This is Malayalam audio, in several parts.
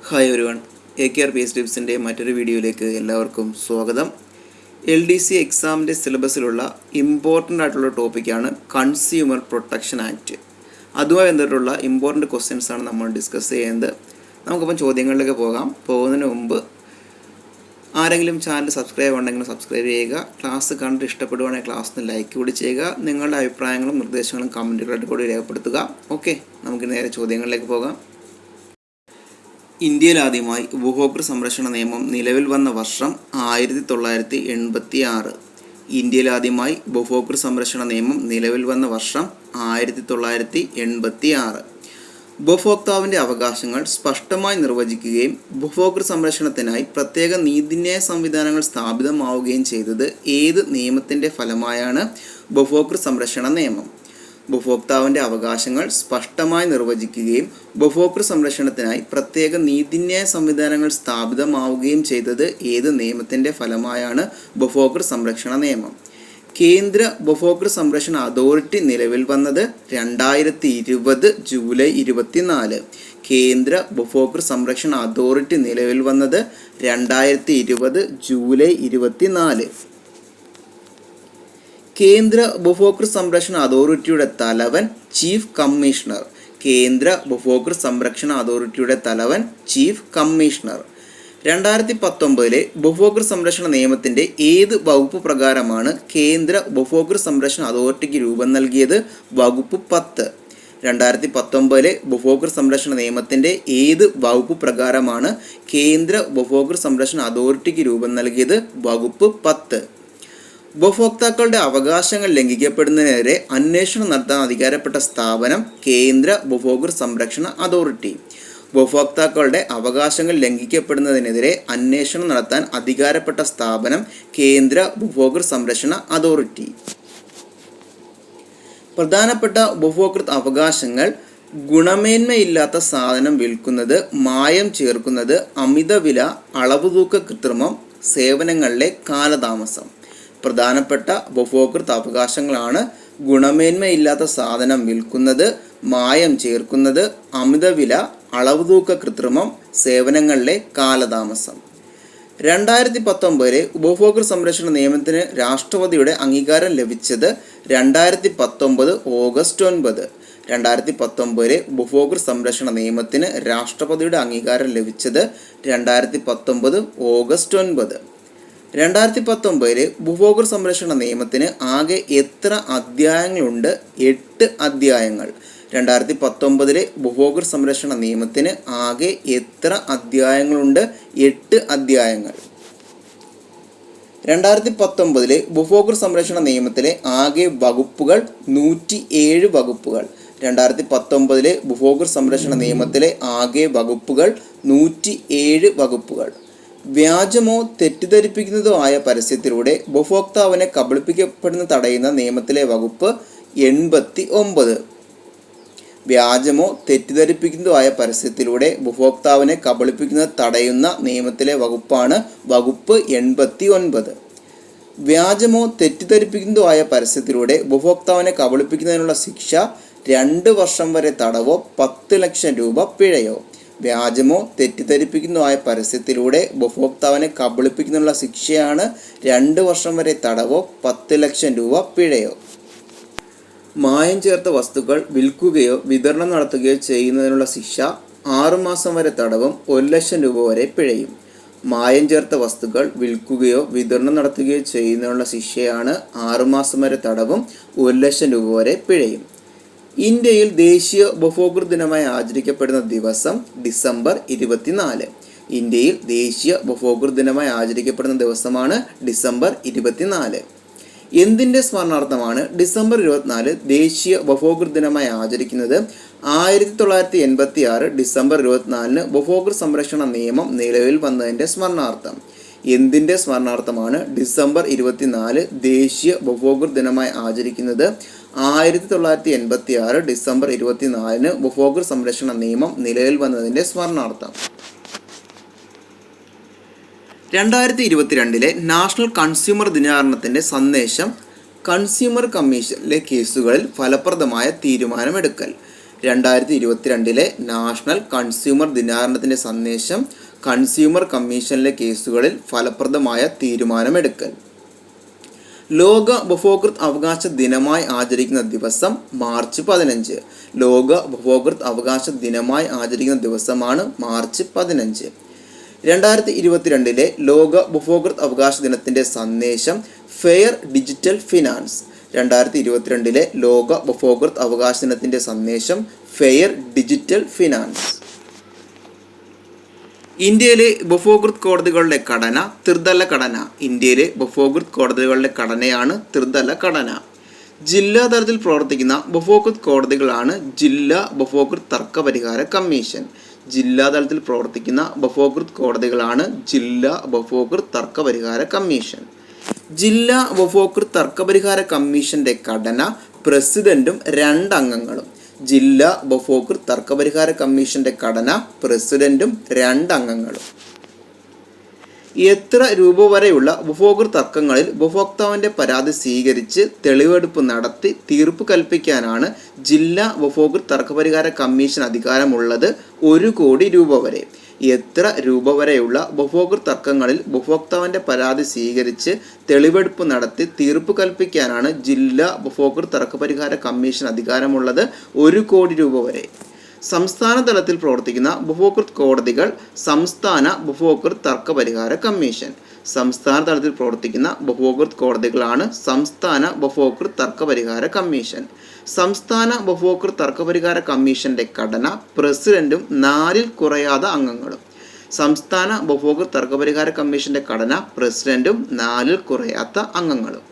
ഹായ് എവരിവൺ, AKR PSC ടിപ്സിൻ്റെ മറ്റൊരു വീഡിയോയിലേക്ക് എല്ലാവർക്കും സ്വാഗതം. LDC എക്സാമിൻ്റെ സിലബസിലുള്ള ഇമ്പോർട്ടൻ്റ് ആയിട്ടുള്ള ടോപ്പിക്കാണ് കൺസ്യൂമർ പ്രൊട്ടക്ഷൻ ആക്ട്. അതുമായി ബന്ധപ്പെട്ടുള്ള ഇമ്പോർട്ടൻ്റ് ക്വസ്റ്റ്യൻസ് ആണ് നമ്മൾ ഡിസ്കസ് ചെയ്യുന്നത്. നമുക്കിപ്പം ചോദ്യങ്ങളിലേക്ക് പോകുന്നതിന് മുമ്പ് ആരെങ്കിലും ചാനൽ സബ്സ്ക്രൈബ് ഉണ്ടെങ്കിൽ സബ്സ്ക്രൈബ് ചെയ്യുക. ക്ലാസ് കണ്ട് ഇഷ്ടപ്പെടുവാണെങ്കിൽ ക്ലാസ്സിന് ലൈക്ക് കൂടി ചെയ്യുക. നിങ്ങളുടെ അഭിപ്രായങ്ങളും നിർദ്ദേശങ്ങളും കമൻറ്റുകളായിട്ട് കൂടി രേഖപ്പെടുത്തുക. ഓക്കെ, നമുക്ക് നേരെ ചോദ്യങ്ങളിലേക്ക് പോകാം. ഇന്ത്യയിൽ ആദ്യമായി ഉപഭോക്തൃ സംരക്ഷണ നിയമം നിലവിൽ വന്ന വർഷം 1986. ഇന്ത്യയിൽ ആദ്യമായി ഉപഭോക്തൃ സംരക്ഷണ നിയമം നിലവിൽ വന്ന വർഷം 1986. ഉപഭോക്താവിൻ്റെ അവകാശങ്ങൾ സ്പഷ്ടമായി നിർവചിക്കുകയും ഉപഭോക്തൃ സംരക്ഷണത്തിനായി പ്രത്യേക നീതിന്യായ സംവിധാനങ്ങൾ സ്ഥാപിതമാവുകയും ചെയ്തത് ഏത് നിയമത്തിൻ്റെ ഫലമായാണ് ഉപഭോക്തൃ സംരക്ഷണ നിയമം? ഉപഭോക്താവിൻ്റെ അവകാശങ്ങൾ സ്പഷ്ടമായി നിർവചിക്കുകയും ഉപഭോക്തൃ സംരക്ഷണത്തിനായി പ്രത്യേക നീതിന്യായ സംവിധാനങ്ങൾ സ്ഥാപിതമാവുകയും ചെയ്തത് ഏത് നിയമത്തിൻ്റെ ഫലമായാണ് ഉപഭോക്തൃ സംരക്ഷണ നിയമം? കേന്ദ്ര ഉപഭോക്തൃ സംരക്ഷണ അതോറിറ്റി നിലവിൽ വന്നത് 2020 ജൂലൈ 24. കേന്ദ്ര ഉപഭോക്തൃ സംരക്ഷണ അതോറിറ്റി നിലവിൽ വന്നത് 2020 ജൂലൈ 24. കേന്ദ്ര ഉപഭോക്തൃ സംരക്ഷണ അതോറിറ്റിയുടെ തലവൻ ചീഫ് കമ്മീഷണർ. കേന്ദ്ര ഉപഭോക്തൃ സംരക്ഷണ അതോറിറ്റിയുടെ തലവൻ ചീഫ് കമ്മീഷണർ. 2019 ഉപഭോക്തൃ സംരക്ഷണ നിയമത്തിൻ്റെ ഏത് വകുപ്പ് പ്രകാരമാണ് കേന്ദ്ര ഉപഭോക്തൃ സംരക്ഷണ അതോറിറ്റിക്ക് രൂപം നൽകിയത്? വകുപ്പ് 10. 2019 ഉപഭോക്തൃ സംരക്ഷണ നിയമത്തിൻ്റെ ഏത് വകുപ്പ് പ്രകാരമാണ് കേന്ദ്ര ഉപഭോക്തൃ സംരക്ഷണ അതോറിറ്റിക്ക് രൂപം നൽകിയത്? വകുപ്പ് 10. ഉപഭോക്താക്കളുടെ അവകാശങ്ങൾ ലംഘിക്കപ്പെടുന്നതിനെതിരെ അന്വേഷണം നടത്താൻ അധികാരപ്പെട്ട സ്ഥാപനം കേന്ദ്ര ഉപഭോക്തൃ സംരക്ഷണ അതോറിറ്റി. ഉപഭോക്താക്കളുടെ അവകാശങ്ങൾ ലംഘിക്കപ്പെടുന്നതിനെതിരെ അന്വേഷണം നടത്താൻ അധികാരപ്പെട്ട സ്ഥാപനം കേന്ദ്ര ഉപഭോക്തൃ സംരക്ഷണ അതോറിറ്റി. പ്രധാനപ്പെട്ട ഉപഭോക്തൃ അവകാശങ്ങൾ ഗുണമേന്മയില്ലാത്ത സാധനം വിൽക്കുന്നത്, മായം ചേർക്കുന്നത്, അമിതവില, അളവുതൂക്ക കൃത്രിമം, സേവനങ്ങളിലെ കാലതാമസം. പ്രധാനപ്പെട്ട ഉപഭോക്തൃ അവകാശങ്ങളാണ് ഗുണമേന്മയില്ലാത്ത സാധനം വിൽക്കുന്നത്, മായം ചേർക്കുന്നത്, അമിതവില, അളവുതൂക്ക കൃത്രിമം, സേവനങ്ങളിലെ കാലതാമസം. 2019 ഉപഭോക്തൃ സംരക്ഷണ നിയമത്തിന് രാഷ്ട്രപതിയുടെ അംഗീകാരം ലഭിച്ചത് 2019 ഓഗസ്റ്റ് 9. 2019 ഉപഭോക്തൃ സംരക്ഷണ നിയമത്തിന് രാഷ്ട്രപതിയുടെ അംഗീകാരം ലഭിച്ചത് 2019 ഓഗസ്റ്റ് 9. 2019 ഉപഭോക്തൃ സംരക്ഷണ നിയമത്തിന് ആകെ എത്ര അധ്യായങ്ങളുണ്ട്? 8 അധ്യായങ്ങൾ. 2019 ഉപഭോക്തൃ സംരക്ഷണ നിയമത്തിന് ആകെ എത്ര അധ്യായങ്ങളുണ്ട്? 8 അധ്യായങ്ങൾ. 2019 ഉപഭോക്തൃ സംരക്ഷണ നിയമത്തിലെ ആകെ വകുപ്പുകൾ 107 വകുപ്പുകൾ. 2019 ഉപഭോക്തൃ സംരക്ഷണ നിയമത്തിലെ ആകെ വകുപ്പുകൾ 107 വകുപ്പുകൾ. വ്യാജമോ തെറ്റിദ്ധരിപ്പിക്കുന്നതോ ആയ പരസ്യത്തിലൂടെ ഉപഭോക്താവിനെ കബളിപ്പിക്കപ്പെടുന്ന തടയുന്ന നിയമത്തിലെ വകുപ്പ് 89. വ്യാജമോ തെറ്റിദ്ധരിപ്പിക്കുന്നതോ ആയ പരസ്യത്തിലൂടെ ഉപഭോക്താവിനെ കബളിപ്പിക്കുന്നത് തടയുന്ന നിയമത്തിലെ വകുപ്പാണ് വകുപ്പ് 89. വ്യാജമോ തെറ്റിദ്ധരിപ്പിക്കുന്നതോ ആയ പരസ്യത്തിലൂടെ ഉപഭോക്താവിനെ കബളിപ്പിക്കുന്നതിനുള്ള ശിക്ഷ 2 വർഷം വരെ തടവോ 10 ലക്ഷം രൂപ പിഴയോ. വ്യാജമോ തെറ്റിദ്ധരിപ്പിക്കുന്നതോ ആയ പരസ്യത്തിലൂടെ ഉപഭോക്താവിനെ കബളിപ്പിക്കുന്നതിനുള്ള ശിക്ഷയാണ് 2 വർഷം വരെ തടവോ 10 ലക്ഷം രൂപ പിഴയോ. മായം ചേർത്ത വസ്തുക്കൾ വിൽക്കുകയോ വിതരണം നടത്തുകയോ ചെയ്യുന്നതിനുള്ള ശിക്ഷ 6 മാസം വരെ തടവും 1 ലക്ഷം രൂപ വരെ പിഴയും. മായം ചേർത്ത വസ്തുക്കൾ വിൽക്കുകയോ വിതരണം നടത്തുകയോ ചെയ്യുന്നതിനുള്ള ശിക്ഷയാണ് 6 മാസം വരെ തടവും 1 ലക്ഷം രൂപ വരെ പിഴയും. ഇന്ത്യയിൽ ദേശീയ ഉപഭോക്തൃ ദിനമായി ആചരിക്കപ്പെടുന്ന ദിവസം ഡിസംബർ 24. ഇന്ത്യയിൽ ദേശീയ ഉപഭോക്തൃ ദിനമായി ആചരിക്കപ്പെടുന്ന ദിവസമാണ് ഡിസംബർ 24. എന്തിൻ്റെ സ്മരണാർത്ഥമാണ് ഡിസംബർ 24 ദേശീയ ഉപഭോക്തൃ ദിനമായി ആചരിക്കുന്നത്? 1986 ഡിസംബർ 24 ഉപഭോക്തൃ സംരക്ഷണ നിയമം നിലവിൽ വന്നതിൻ്റെ സ്മരണാർത്ഥം. എന്തിൻ്റെ സ്മരണാർത്ഥമാണ് ഡിസംബർ 24 ദേശീയ ഉപഭോക്തൃ ദിനമായി ആചരിക്കുന്നത്? 1986 ഡിസംബർ 24 ഉപഭോക്തൃ സംരക്ഷണ നിയമം നിലവിൽ വന്നതിൻ്റെ സ്മരണാർത്ഥം. 2022 നാഷണൽ കൺസ്യൂമർ ദിനാചരണത്തിൻ്റെ സന്ദേശം കൺസ്യൂമർ കമ്മീഷനിലെ കേസുകളിൽ ഫലപ്രദമായ തീരുമാനമെടുക്കൽ. 2022 നാഷണൽ കൺസ്യൂമർ ദിനാചരണത്തിൻ്റെ സന്ദേശം കൺസ്യൂമർ കമ്മീഷനിലെ കേസുകളിൽ ഫലപ്രദമായ തീരുമാനമെടുക്കൽ. ലോക ഉപഭോക്തൃ അവകാശ ദിനമായി ആചരിക്കുന്ന ദിവസം മാർച്ച് 15. ലോക ഉപഭോക്തൃ അവകാശ ദിനമായി ആചരിക്കുന്ന ദിവസമാണ് മാർച്ച് 15. 2022 ലോക ഉപഭോക്തൃ അവകാശ ദിനത്തിൻ്റെ സന്ദേശം ഫെയർ ഡിജിറ്റൽ ഫിനാൻസ്. 2022 ലോക ഉപഭോക്തൃ അവകാശ ദിനത്തിൻ്റെ സന്ദേശം ഫെയർ ഡിജിറ്റൽ ഫിനാൻസ്. ഇന്ത്യയിലെ ഉപഭോക്തൃ കോടതികളുടെ ഘടന ത്രിതല ഘടന. ഇന്ത്യയിലെ ഉപഭോക്തൃ കോടതികളുടെ ഘടനയാണ് ത്രിതല ഘടന. ജില്ലാ തലത്തിൽ പ്രവർത്തിക്കുന്ന ഉപഭോക്തൃ കോടതികളാണ് ജില്ലാ ഉപഭോക്തൃ തർക്ക പരിഹാര കമ്മീഷൻ. ജില്ലാ തലത്തിൽ പ്രവർത്തിക്കുന്ന ഉപഭോക്തൃ കോടതികളാണ് ജില്ലാ ഉപഭോക്തൃ തർക്ക പരിഹാര കമ്മീഷൻ. ജില്ലാ ഉപഭോക്തൃ തർക്ക പരിഹാര കമ്മീഷന്റെ ഘടന പ്രസിഡന്റും 2 അംഗങ്ങളും. ജില്ലാ ഉപഭോക്തൃ തർക്ക പരിഹാര കമ്മീഷന്റെ ഘടന പ്രസിഡന്റും 2 അംഗങ്ങളും. എത്ര രൂപ വരെയുള്ള ഉപഭോക്തൃ തർക്കങ്ങളിൽ ഉപഭോക്താവിൻ്റെ പരാതി സ്വീകരിച്ച് തെളിവെടുപ്പ് നടത്തി തീർപ്പ് കൽപ്പിക്കാനാണ് ജില്ലാ ഉപഭോക്തൃ തർക്കപരിഹാര കമ്മീഷൻ അധികാരമുള്ളത്? 1 കോടി രൂപ വരെ. എത്ര രൂപ വരെയുള്ള ഉപഭോക്തൃ തർക്കങ്ങളിൽ ഉപഭോക്താവിൻ്റെ പരാതി സ്വീകരിച്ച് തെളിവെടുപ്പ് നടത്തി തീർപ്പ് കൽപ്പിക്കാനാണ് ജില്ലാ ഉപഭോക്തൃ തർക്കപരിഹാര കമ്മീഷൻ അധികാരമുള്ളത്? 1 കോടി രൂപ വരെ. സംസ്ഥാന തലത്തിൽ പ്രവർത്തിക്കുന്ന ഉപഭോക്തൃ കോടതികൾ സംസ്ഥാന ഉപഭോക്തൃ തർക്ക പരിഹാര കമ്മീഷൻ. സംസ്ഥാന തലത്തിൽ പ്രവർത്തിക്കുന്ന ഉപഭോക്തൃ കോടതികളാണ് സംസ്ഥാന ഉപഭോക്തൃ തർക്ക പരിഹാര കമ്മീഷൻ. സംസ്ഥാന ഉപഭോക്തൃ തർക്ക പരിഹാര കമ്മീഷന്റെ ഘടന പ്രസിഡന്റും 4 കുറയാത്ത അംഗങ്ങളും. സംസ്ഥാന ഉപഭോക്തൃ തർക്ക പരിഹാര കമ്മീഷന്റെ ഘടന പ്രസിഡന്റും 4 കുറയാത്ത അംഗങ്ങളും.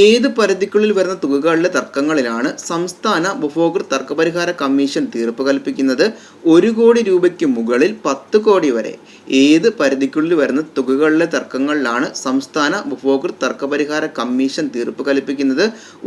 ഏത് പരിധിക്കുള്ളിൽ വരുന്ന തുകകളിലെ തർക്കങ്ങളിലാണ് സംസ്ഥാന ഉപഭോക്തൃ തർക്കപരിഹാര കമ്മീഷൻ തീർപ്പ് കൽപ്പിക്കുന്നത്? 1 കോടി രൂപയ്ക്ക് മുകളിൽ 10 കോടി വരെ. ഏത് പരിധിക്കുള്ളിൽ വരുന്ന തുകകളിലെ തർക്കങ്ങളിലാണ് സംസ്ഥാന ഉപഭോക്തൃ തർക്കപരിഹാര കമ്മീഷൻ തീർപ്പ് കൽപ്പിക്കുന്നത്?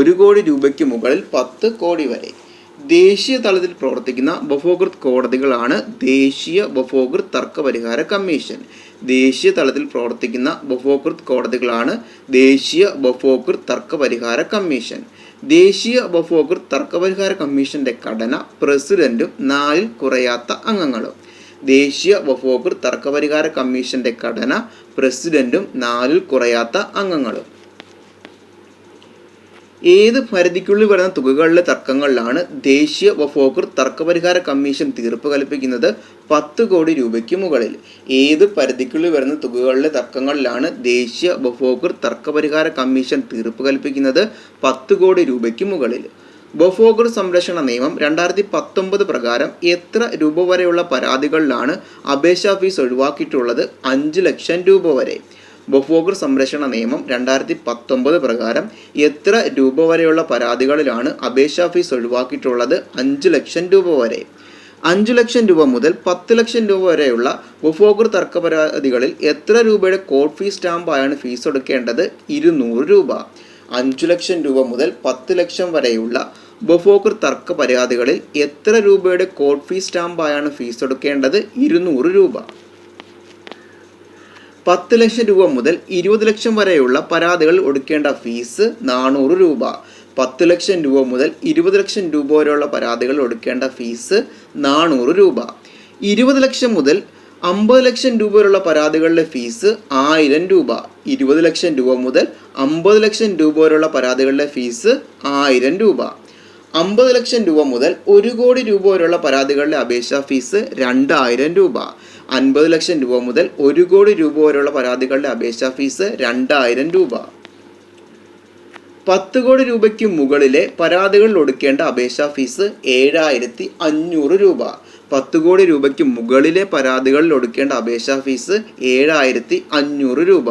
1 കോടി രൂപയ്ക്ക് മുകളിൽ 10 കോടി വരെ. ദേശീയ തലത്തിൽ പ്രവർത്തിക്കുന്ന ഉപഭോക്തൃ കോടതികളാണ് ദേശീയ ഉപഭോക്തൃ തർക്ക പരിഹാര കമ്മീഷൻ. ദേശീയ തലത്തിൽ പ്രവർത്തിക്കുന്ന ഉപഭോക്തൃ കോടതികളാണ് ദേശീയ ഉപഭോക്തൃ തർക്ക പരിഹാര കമ്മീഷൻ. ദേശീയ ഉപഭോക്തൃ തർക്ക പരിഹാര കമ്മീഷന്റെ ഘടന പ്രസിഡന്റും 4 കുറയാത്ത അംഗങ്ങളും. ദേശീയ ഉപഭോക്തൃ തർക്ക പരിഹാര കമ്മീഷന്റെ ഘടന പ്രസിഡന്റും 4 കുറയാത്ത അംഗങ്ങളും. ഏത് പരിധിക്കുള്ളിൽ വരുന്ന തുകകളിലെ തർക്കങ്ങളിലാണ് ദേശീയ ഉപഭോക്തൃ തർക്കപരിഹാര കമ്മീഷൻ തീർപ്പ് കൽപ്പിക്കുന്നത്? 10 കോടി രൂപയ്ക്ക് മുകളിൽ. ഏത് പരിധിക്കുള്ളിൽ വരുന്ന തുകകളിലെ തർക്കങ്ങളിലാണ് ദേശീയ ഉപഭോക്തൃ തർക്കപരിഹാര കമ്മീഷൻ തീർപ്പ് കൽപ്പിക്കുന്നത്? 10 കോടി രൂപയ്ക്ക് മുകളിൽ. ഉപഭോക്തൃ സംരക്ഷണ നിയമം 2019 പ്രകാരം എത്ര രൂപ വരെയുള്ള പരാതികളിലാണ് അപേക്ഷാ ഫീസ് ഒഴിവാക്കിയിട്ടുള്ളത്? 5 ലക്ഷം രൂപ വരെ. ഉപഭോക്തൃ സംരക്ഷണ നിയമം 2019 പ്രകാരം എത്ര രൂപ വരെയുള്ള പരാതികളിലാണ് അപേക്ഷാ ഫീസ് ഒഴിവാക്കിയിട്ടുള്ളത്? 5 ലക്ഷം രൂപ വരെ. 5 ലക്ഷം രൂപ മുതൽ 10 ലക്ഷം രൂപ വരെയുള്ള ഉപഭോക്തൃ തർക്ക പരാതികളിൽ എത്ര രൂപയുടെ കോഡ് ഫീസ് സ്റ്റാമ്പായാണ് ഫീസ് ഒടുക്കേണ്ടത്? 200 രൂപ. 5 ലക്ഷം രൂപ മുതൽ 10 ലക്ഷം വരെയുള്ള ഉപഭോക്തൃ തർക്ക പരാതികളിൽ എത്ര രൂപയുടെ കോഡ് ഫീസ് സ്റ്റാമ്പായാണ് ഫീസ് ഒടുക്കേണ്ടത്? 200 രൂപ. 10 ലക്ഷം രൂപ മുതൽ 20 ലക്ഷം വരെയുള്ള പരാതികളിൽ ഒടുക്കേണ്ട ഫീസ് 400 രൂപ. 10 ലക്ഷം രൂപ മുതൽ 20 ലക്ഷം രൂപ വരെയുള്ള പരാതികളിൽ ഒടുക്കേണ്ട ഫീസ് 400 രൂപ. 20 ലക്ഷം മുതൽ 50 ലക്ഷം രൂപ വരെയുള്ള പരാതികളിലെ ഫീസ് 1000 രൂപ. 20 ലക്ഷം രൂപ മുതൽ 50 ലക്ഷം രൂപ വരെയുള്ള പരാതികളിലെ ഫീസ് 1000 രൂപ. 50 ലക്ഷം രൂപ മുതൽ 1 കോടി രൂപ വരെയുള്ള പരാതികളിലെ അപേക്ഷാ ഫീസ് 2000 രൂപ. 50 ലക്ഷം രൂപ മുതൽ 1 കോടി രൂപ വരെയുള്ള പരാതികളുടെ അപേക്ഷാ ഫീസ് 2000 രൂപ. 10 കോടി രൂപയ്ക്ക് മുകളിലെ പരാതികളിൽ ഒടുക്കേണ്ട അപേക്ഷാ ഫീസ് 7500 രൂപ. 10 കോടി രൂപയ്ക്ക് മുകളിലെ പരാതികളിൽ ഒടുക്കേണ്ട അപേക്ഷാ ഫീസ് 7500 രൂപ.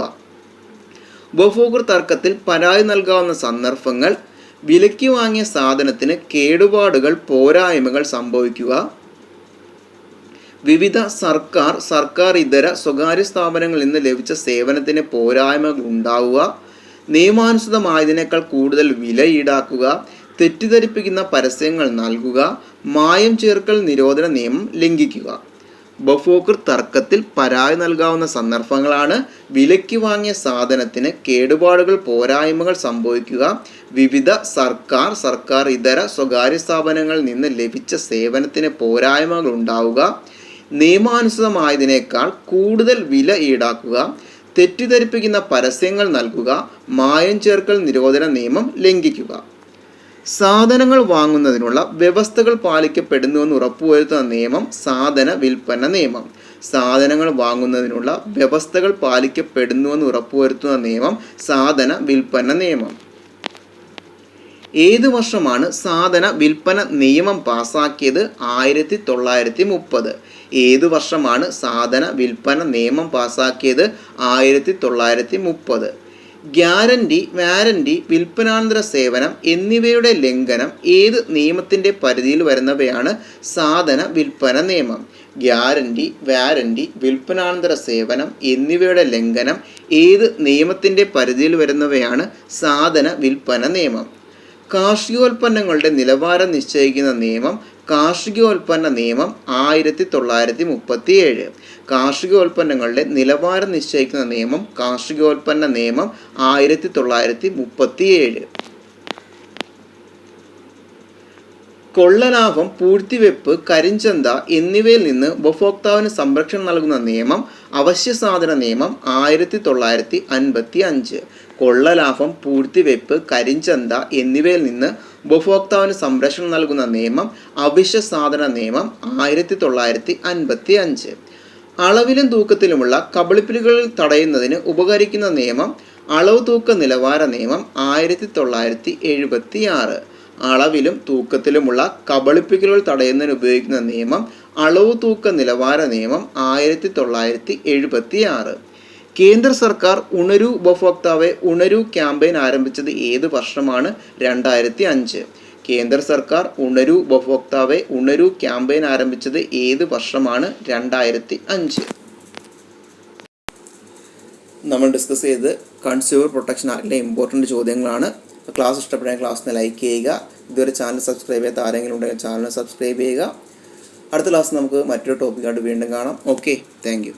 ഉപഭോക്തൃ തർക്കത്തിൽ പരാതി നൽകാവുന്ന സന്ദർഭങ്ങൾ: വിലയ്ക്ക് വാങ്ങിയ സാധനത്തിന് കേടുപാടുകൾ, പോരായ്മകൾ സംഭവിക്കുക, വിവിധ സർക്കാർ ഇതര സ്വകാര്യ സ്ഥാപനങ്ങളിൽ നിന്ന് ലഭിച്ച സേവനത്തിന് പോരായ്മകൾ ഉണ്ടാവുക, നിയമാനുസൃതമായതിനേക്കാൾ കൂടുതൽ വില ഈടാക്കുക, തെറ്റിദ്ധരിപ്പിക്കുന്ന പരസ്യങ്ങൾ നൽകുക, മായം ചേർക്കൽ നിരോധന നിയമം ലംഘിക്കുക. ഉപഭോക്തൃ തർക്കത്തിൽ പരാതി നൽകാവുന്ന സന്ദർഭങ്ങളാണ് വിലയ്ക്ക് വാങ്ങിയ സാധനത്തിന് കേടുപാടുകൾ പോരായ്മകൾ സംഭവിക്കുക, വിവിധ സർക്കാർ ഇതര സ്വകാര്യ സ്ഥാപനങ്ങളിൽ നിന്ന് ലഭിച്ച സേവനത്തിന് പോരായ്മകൾ ഉണ്ടാവുക, നിയമാനുസൃതമായതിനേക്കാൾ കൂടുതൽ വില ഈടാക്കുക, തെറ്റിദ്ധരിപ്പിക്കുന്ന പരസ്യങ്ങൾ നൽകുക, മായം ചേർക്കൽ നിരോധന നിയമം ലംഘിക്കുക. സാധനങ്ങൾ വാങ്ങുന്നതിനുള്ള വ്യവസ്ഥകൾ പാലിക്കപ്പെടുന്നുവെന്ന് ഉറപ്പുവരുത്തുന്ന നിയമം സാധന വിൽപ്പന നിയമം. സാധനങ്ങൾ വാങ്ങുന്നതിനുള്ള വ്യവസ്ഥകൾ പാലിക്കപ്പെടുന്നുവെന്ന് ഉറപ്പുവരുത്തുന്ന നിയമം സാധന വിൽപ്പന നിയമം. ഏത് വർഷമാണ് സാധന വിൽപ്പന നിയമം പാസാക്കിയത്? 1930. ഏത് വർഷമാണ് സാധന വിൽപ്പന നിയമം പാസാക്കിയത്? 1930. ഗ്യാരണ്ടി, വാരണ്ടി, വിൽപ്പനാനന്തര സേവനം എന്നിവയുടെ ലംഘനം ഏത് നിയമത്തിൻ്റെ പരിധിയിൽ വരുന്നവയാണ്? സാധന വിൽപ്പന നിയമം. ഗ്യാരണ്ടി, വാരണ്ടി, വിൽപ്പനാനന്തര സേവനം എന്നിവയുടെ ലംഘനം ഏത് നിയമത്തിൻ്റെ പരിധിയിൽ വരുന്നവയാണ്? സാധന വിൽപ്പന നിയമം. കാർഷികോൽപ്പന്നങ്ങളുടെ നിലവാരം നിശ്ചയിക്കുന്ന നിയമം കാർഷികോൽപ്പന്ന നിയമം 1937. കാർഷികോൽപ്പന്നങ്ങളുടെ നിലവാരം നിശ്ചയിക്കുന്ന നിയമം കാർഷികോൽപ്പന്ന നിയമം 1937. കൊള്ളലാഭം, പൂഴ്ത്തിവെപ്പ്, കരിഞ്ചന്ത എന്നിവയിൽ നിന്ന് ഉപഭോക്താവിന് സംരക്ഷണം നൽകുന്ന നിയമം അവശ്യ സാധന നിയമം 1955. കൊള്ളലാഭം, പൂഴ്ത്തിവെപ്പ്, കരിഞ്ചന്ത എന്നിവയിൽ നിന്ന് ഉപഭോക്താവിന് സംരക്ഷണം നൽകുന്ന നിയമം അവശ്യ സാധന നിയമം 1955. അളവിലും തൂക്കത്തിലുമുള്ള കബളിപ്പിക്കലുകൾ തടയുന്നതിന് ഉപകരിക്കുന്ന നിയമം അളവ് തൂക്ക നിലവാര നിയമം 1976. അളവിലും തൂക്കത്തിലുമുള്ള കബളിപ്പിക്കലുകൾ തടയുന്നതിന് ഉപയോഗിക്കുന്ന നിയമം അളവ് തൂക്ക നിലവാര നിയമം 1976. കേന്ദ്ര സർക്കാർ ഉണരൂ ഉപഭോക്താവെ ഉണരൂ ക്യാമ്പയിൻ ആരംഭിച്ചത് ഏത് വർഷമാണ്? 2005. കേന്ദ്ര സർക്കാർ ഉണരൂ ഉപഭോക്താവെ ഉണരൂ ക്യാമ്പയിൻ ആരംഭിച്ചത് ഏത് വർഷമാണ്? 2005. നമ്മൾ ഡിസ്കസ് ചെയ്ത് കൺസ്യൂമർ പ്രൊട്ടക്ഷൻ ആക്ടിലെ ഇമ്പോർട്ടൻ്റ് ചോദ്യങ്ങളാണ്. ക്ലാസ് ഇഷ്ടപ്പെട്ടാൽ ക്ലാസ്സിനെ ലൈക്ക് ചെയ്യുക. ഇതുവരെ ചാനൽ സബ്സ്ക്രൈബ് ചെയ്യാത്ത ആരെങ്കിലും ഉണ്ടെങ്കിൽ ചാനൽ സബ്സ്ക്രൈബ് ചെയ്യുക. അടുത്ത ക്ലാസ് നമുക്ക് മറ്റൊരു ടോപ്പിക്കായിട്ട് വീണ്ടും കാണാം. Okay, thank you.